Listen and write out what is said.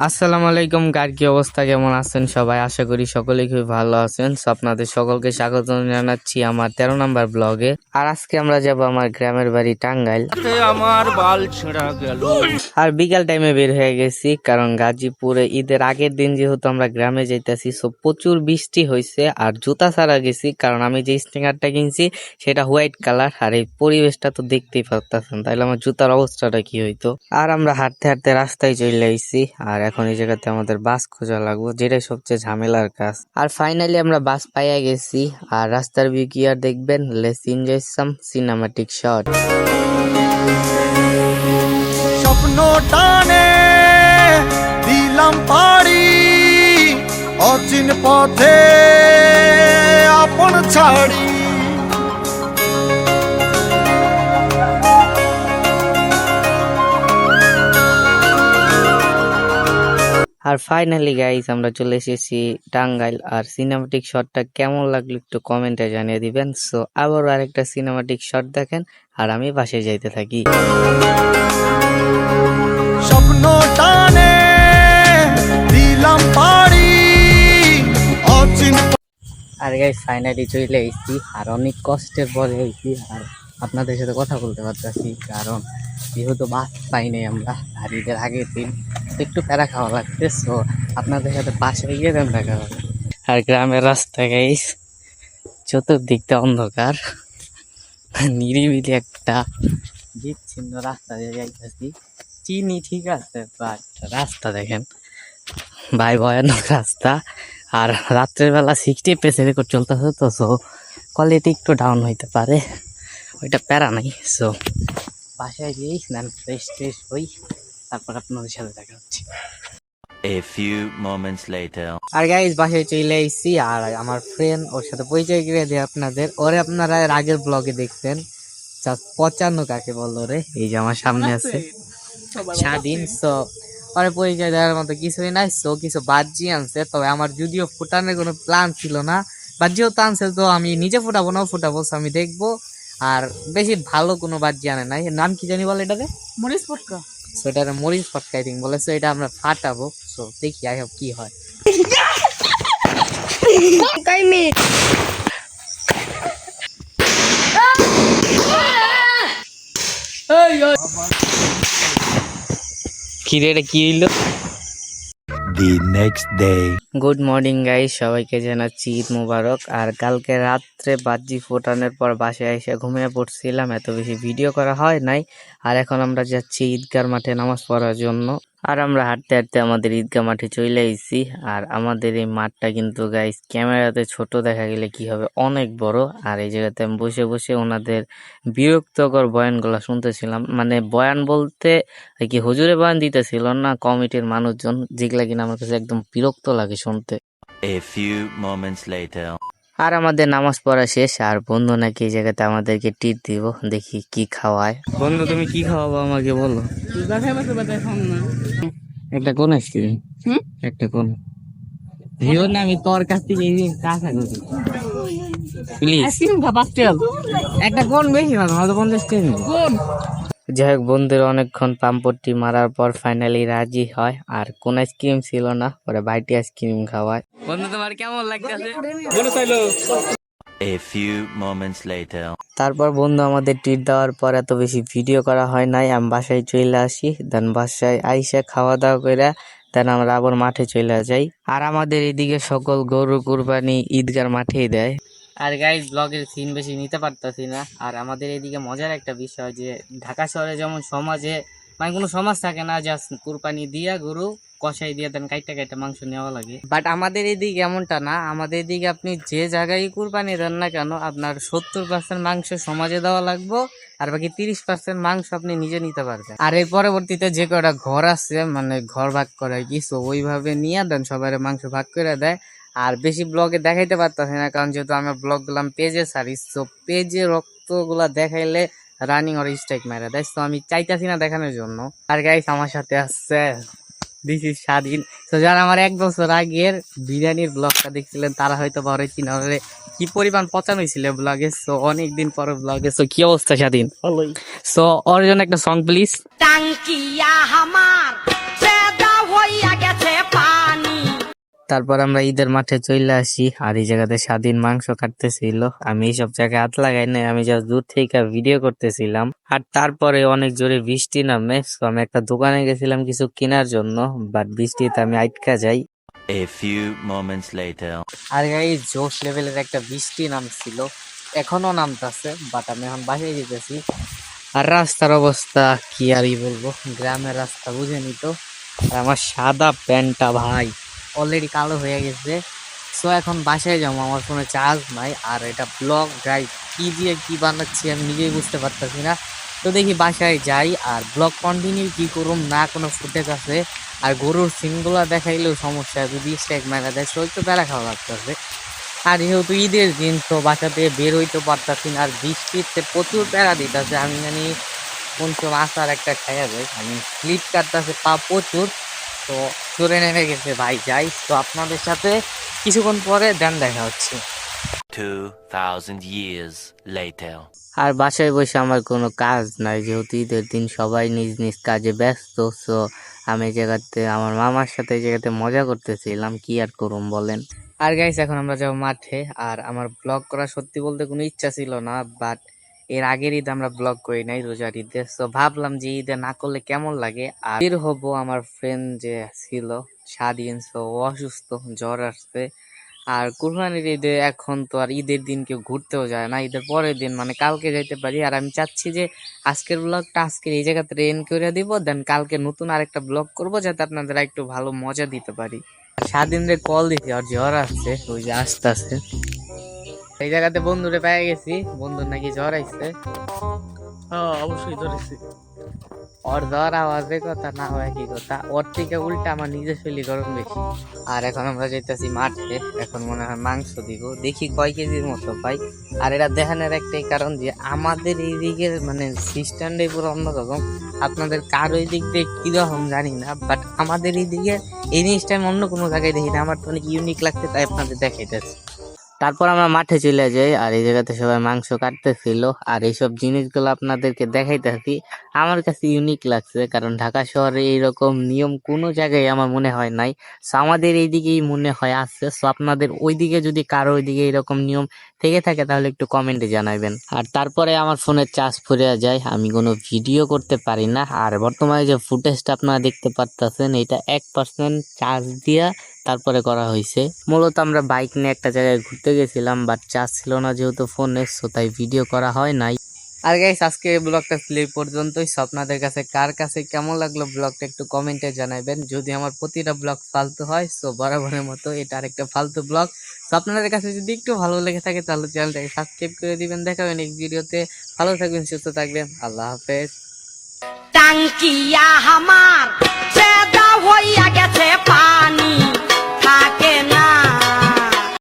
আসসালামু আলাইকুম, কার কি অবস্থা, কেমন আছেন সবাই? আশা করি সকলেই খুব ভালো আছেন। আপনাদের সকলকে স্বাগত জানাচ্ছি আমার 13 নম্বর ব্লগে। আর আজকে আমরা যাব আমার গ্রামের বাড়ি টাঙ্গাইল। আমার বাল ছেঁড়া গেল। আর বিকাল টাইমে বের হয়ে গেছি, কারণ গাজীপুরে ঈদের আগের দিন যেহেতু আমরা গ্রামে যাইতেছি, সো প্রচুর বৃষ্টি হয়েছে। আর জুতা ছাড়া গেছি, কারণ আমি যে স্নিকারটা কিনছি সেটা হোয়াইট কালার। আর এই পরিবেশটা তো দেখতেই পাচ্ছেন, তাইলে আমার জুতার অবস্থাটা কি হইতো। আর আমরা হাঁটতে হাঁটতে রাস্তায় চলে আইছি। আর এখন এই জায়গাতে আমাদের বাস খোঁজা লাগবো, যেটাই সবচেয়ে ঝামেলার কাজ। আর ফাইনালি আমরা বাস পাইয়া গেছি। আর রাস্তার ভিউ কি আর দেখবেন, let's enjoy some cinematic shot. স্বপ্ন টানে দিলাম পাড়ি, অচিন পথে আপন ছাড়ি। আর ফাইনালি গাইস আমরা চলে এসেছি টাঙ্গাইল। আর সিনেমাটিক শটটা কেমন লাগলো একটু কমেন্টে জানিয়ে দিবেন। সো আবার আরেকটা সিনেমাটিক শট দেখেন আর আমি বাসে যাইতে থাকি। স্বপ্ন টানে দিলাম পাড়ি, অচিন। আর গাইস ফাইনালি চলে এসেছি, আর অনেক কষ্টের পরে এসেছি। আর আপনাদের সাথে কথা বলতে পারতেছি, কারণ যেহেতু বাস পাই নাই আমরা, আর ঈদের আগের দিন একটু প্যারা খাওয়া লাগছে। সো আপনাদের সাথে বাসে গিয়ে দেন দেখা হবে। আর গ্রামের রাস্তা গাইস চতুর্দিকটা অন্ধকার, নিরিবিলি একটা বিচ্ছিন্ন রাস্তা দিয়ে যাইতেছি। চিনি ঠিক আছে, বাট রাস্তা দেখেন ভাই, ভয়ানক রাস্তা। আর রাত্রের বেলা 60 পেসে রেকর্ড চলতেছে, তো সো কোয়ালিটি একটু ডাউন হইতে পারে, ওইটা প্যারা নাই। সো বাসায় গিয়েই স্নান ফ্রেশ ট্রেশ হই, তারপর আপনাদের সাথে দেখা হচ্ছে। A few moments later. আর গাইজ বাসায় চলে আইছি। আর আমার ফ্রেন্ড, ওর সাথে পরিচয় করে দিই আপনাদের। ওরে আপনারা এর আগের ব্লগে দেখতেন, 55 কাকে বললো রে, এই যে আমার সামনে আছে স্বাধীন। সো পরে পরিচয় দেওয়ার মতো কিছুই নাই। সো কিছু বাজি আনছে, তবে আমার যদিও ফুটানোর কোনো প্ল্যান ছিল না, বাজিও তো আনছে, তো আমি নিজে ফুটাবো না, ফুটাবো আমি দেখবো। আর বেশি ভালো কোনো বাজি আনে নাই। এর নাম কি জানি বলে এটাতে, মরিচ ফটকা। সো এটা মরিচ ফটকা আই থিঙ্ক বলে। সো এটা আমরা ফাটাবো। সো দেখি আই হোপ কি হয়। কি রে, এটা কি হইলো? The next day. Good morning guys, সবাইকে জানাচ্ছি ঈদ মুবারক। আর কালকে রাত্রে বাজি ফোটানোর পর বাসায় এসে ঘুমিয়ে পড়ছিলাম, এত বেশি ভিডিও করা হয় নাই। আর এখন আমরা যাচ্ছি ঈদগার মাঠে নামাজ পড়ার জন্য। আর আমরা হাঁটতে হাঁটতে আমাদের ঈদগাহ মাঠে চলে আইছি। আর আমাদের এই মাঠটা কিন্তু গাইস ক্যামেরাতে ছোট দেখা গেলে কি হবে, অনেক বড়। আর এই জায়গাতে আমি বসে বসে ওনাদের বিরক্তকর বয়ানগুলো শুনতেছিলাম। মানে বয়ান বলতে কি হুজুরে বয়ান দিতেছিল না, কমিটির মানুষজন, যেগুলা কিনা আমার কাছে একদম বিরক্ত লাগে শুনতে। A few moments later. আর আমাদের নামাজ পড়া শেষ, আর বন্ধু নাকি এই জায়গাতে আমাদেরকে ট্রিট দিব, দেখি কি খাওয়ায়। বন্ধু তুমি কি খাওয়াবো আমাকে বলো। একটা কোন আইসক্রিম, একটা কোন ভিও না, আমি তোর কাছ থেকে কাঁচা করি প্লিজ। একটা কোন বেশি ভালো, 50 টাকা কোন। যাই হোক, বন্ধুরা অনেকক্ষণ পাম্পটি মারার পর ফাইনালি রাজি হয়। আর কোন আইসক্রিম ছিল না, পরে বাইটি আইসক্রিম খাওয়ায়। বন্ধু তোমার কেমন লাগতেছে? A few moments later. তারপর বন্ধু আমাদের ট্রিট দেওয়ার পর এত বেশি ভিডিও করা হয় নাই, আমি বাসায় চলে আসি। দেন বাসায় আইসা খাওয়া দাওয়া করে দেন আমরা আবার মাঠে চলে যাই। আর আমাদের এদিকে সকল গরু কুরবানি ঈদগার মাঠেই দেয়। আর গাইজ ব্লগের সিন বেশি নিতে পারতাছি না। আর আমাদের এদিকে মজার একটা বিষয় যে ঢাকা শহরে যেমন সমাজে মানে কোনো সমাজ থাকে না, জাস্ট কুরবানি দিয়া গরু কষাই দিয়ে দেন কাইটা কাইটা মাংস নেওয়া লাগে। বাট আমাদের এদিকে এমনটা না, আমাদের এদিকে আপনি যে জায়গায় কুরবানি দেন না কেন, আপনার 70% মাংস সমাজে দেওয়া লাগবে, আর বাকি 30% মাংস আপনি নিজে নিতে পারবেন। আর এর পরবর্তীতে যে কটা ঘর আছে, মানে ঘর ভাগ করে কিছু ওইভাবে নিয়ে দেন, সবাই মাংস ভাগ করে দেয়। আর বেশি ব্লগে দেখাইতে পারতেছি না, কারণ যেহেতু আমি ব্লগ গুলাম পেজে সারি, তো পেজে রক্তগুলা দেখাইলে রানিং আর স্ট্রাইক মেরে দেয়। তো আমি চাইতাছি না দেখানোর জন্য। আর গাইস আমার সাথে আসছে দিস ইজ স্বাধীন। তো যারা আমার 1 বছর আগের বিরিয়ানির ব্লগটা দেখছিলেন তারা হয়তো বড় চিনা, কি পরিমাণ পচানো হয়েছিল ব্লগে। সো অনেকদিন পরে ব্লগে। সো কি অবস্থা স্বাধীন? সো ওর জন্য একটা সং প্লিজ। টাঙ্কিয়া হামার পেদা হইয়া গেছে। তারপর আমরা ঈদের মাঠে চলে আসি, আর এই জায়গাতে স্বাধীন মাংস কাটতেছিল। আমি এইসব জায়গায় হাত লাগাই নাই, আমি জাস্ট দূর থেকে ভিডিও করতেছিলাম। আর তারপরে অনেক জোরে বৃষ্টি নামে, তো আমি একটা দোকানে গেছিলাম কিছু কেনার জন্য, বাট বৃষ্টিতে আমি আটকা যাই। A few moments later. আর এই জোশ লেভেলের একটা বৃষ্টি নামছিল, এখনো নামতাছে, বাট আমি এখন বাসায় যেতেছি। আর রাস্তার অবস্থা কি আরই বলবো, গ্রামের রাস্তা বুঝেনি তো। আর আমার সাদা প্যান্টটা ভাই অলরেডি কালো হয়ে গেছে। সো এখন বাসায় যাবো, আমার ফোনে চার্জ নাই। আর এটা ব্লগ ড্রাইভ কি দিয়ে কি বানাচ্ছি আমি নিজেই বুঝতে পারতেছি না। তো দেখি বাসায় যাই, আর ব্লগ কন্টিনিউ কি করুম না, কোনো ফুটেজ আছে। আর গরুর সিনগুলা দেখাইলেও সমস্যা, যদি স্ট্যাক মেলা দেয় তো একটু বেড়া খাওয়া লাগতেছে। আর যেহেতু ঈদের দিন, তো বাসা থেকে বের হইতে পারতাছি না, আর বৃষ্টিতে প্রচুর প্যারা দিতেছে। আমি জানি কোন সময় আসার একটা খাইয়া যায়, আমি স্লিপ কাটতেছে পা প্রচুর। তো চড়ে নেমে গেছে ভাই, যাই। তো আপনাদের সাথে কিছুক্ষণ পরে দেন দেখা হচ্ছে। 2000 years later. আর বাসায় বসে আমার কোনো কাজ নাই, যেহেতু ঈদের দিন সবাই নিজ নিজ কাজে ব্যস্ত। সো আমি এই জায়গাতে আমার মামার সাথে এই জায়গাতে মজা করতেছিলাম, কি আর করুম বলেন। আর গাইস এখন আমরা যাবো মাঠে। আর আমার ব্লগ করা সত্যি বলতে কোনো ইচ্ছা ছিল না, বাট এর আগের ঈদ আমরা ব্লগ করি নাই, রোজার ঈদে। তো ভাবলাম যে ঈদে না করলে কেমন লাগে। আর বের হবো, আমার ফ্রেন্ড যে ছিল স্বাধীন, তো ও অসুস্থ, জ্বর আসছে। আর কুরবানির ঈদে এখন তো আর ঈদের দিন কেউ ঘুরতেও যায় না, ঈদের পরের দিন মানে কালকে যাইতে পারি। আর আমি চাচ্ছি যে আজকের ব্লগটা আজকের এই জায়গাতে এন্ড করে দিব, দেন কালকে নতুন আরেকটা ব্লগ করব, যাতে আপনাদের একটু ভালো মজা দিতে পারি। স্বাধীনরে কল দিছি, আর জ্বর আসছে, ওই যে আসতেছে। এই জায়গাতে বন্ধুরে পেয়ে গেছি, বন্ধুর নাকি জ্বর আইছে। অবশ্যই ধরেছি। ওর জ্বর আওয়াজে কথা না হয় কি কথা, ওর থেকে উল্টা আমার নিজের শরীর গরম বেশি। আর এখন আমরা যাইতেছি মাঠে, এখন মনে হয় মাংস দিব, দেখি কয় কেজির মতো পাই। আর এটা দেখানোর একটাই কারণ যে আমাদের এই দিকের মানে সিস্টেমটাই পুরো অন্যরকম। আপনাদের কার ওই দিক দিয়ে কিরকম জানি না, বাট আমাদের এই দিকে এই জিনিসটা আমি অন্য কোনো জায়গায় দেখি না, আমার তো অনেক ইউনিক লাগছে, তাই আপনাদের দেখাইতেছি। তারপর আমরা মাঠে চলে যাই, আর এই জায়গাতে সবাই মাংস কাটতেছিল। আর এইসব জিনিসগুলো আপনাদেরকে দেখাইতেছি, আমার কাছে ইউনিক লাগছে, কারণ ঢাকা শহরে এইরকম নিয়ম কোনো জায়গায় আমার মনে হয় নাই। সো আমাদের এইদিকেই মনে হয় আছে। সো আপনাদের ওইদিকে যদি কারো ওইদিকে এরকম নিয়ম থেকে থাকে তাহলে একটু কমেন্টে জানাবেন। আর তারপরে আমার ফোনের চার্জ ফুরিয়ে যায়, আমি কোনো ভিডিও করতে পারি না। আর বর্তমানে যে ফুটেজটা আপনারা দেখতে পারতেছেন, এটা 1% চার্জ দিয়া তারপরে করা হয়েছে। মূলত আমরা বাইক নিয়ে একটা জায়গায় ঘুরতে গেছিলাম, বাট চার্জ ছিল না যেহেতু ফোনে, সো তাই ভিডিও করা হয় নাই। আর গাইস আজকে ব্লগটা ছিল এই পর্যন্তই। সো আপনাদের কাছে কার কাছে কেমন লাগলো ব্লগটা একটু কমেন্টে জানাবেন। যদি আমার প্রতিটা ব্লগ ফালতু হয়, সো বরাবরের মতো এটা আরেকটা ফালতু ব্লগ। সো আপনাদের কাছে যদি একটু ভালো লেগে থাকে তাহলে চ্যানেলটাকে সাবস্ক্রাইব করে দিবেন। দেখা হবে নেক্সট ভিডিওতে। ভালো থাকবেন, সুস্থ থাকবেন, আল্লাহ হাফেজ। টাঙ্কিয়া হামার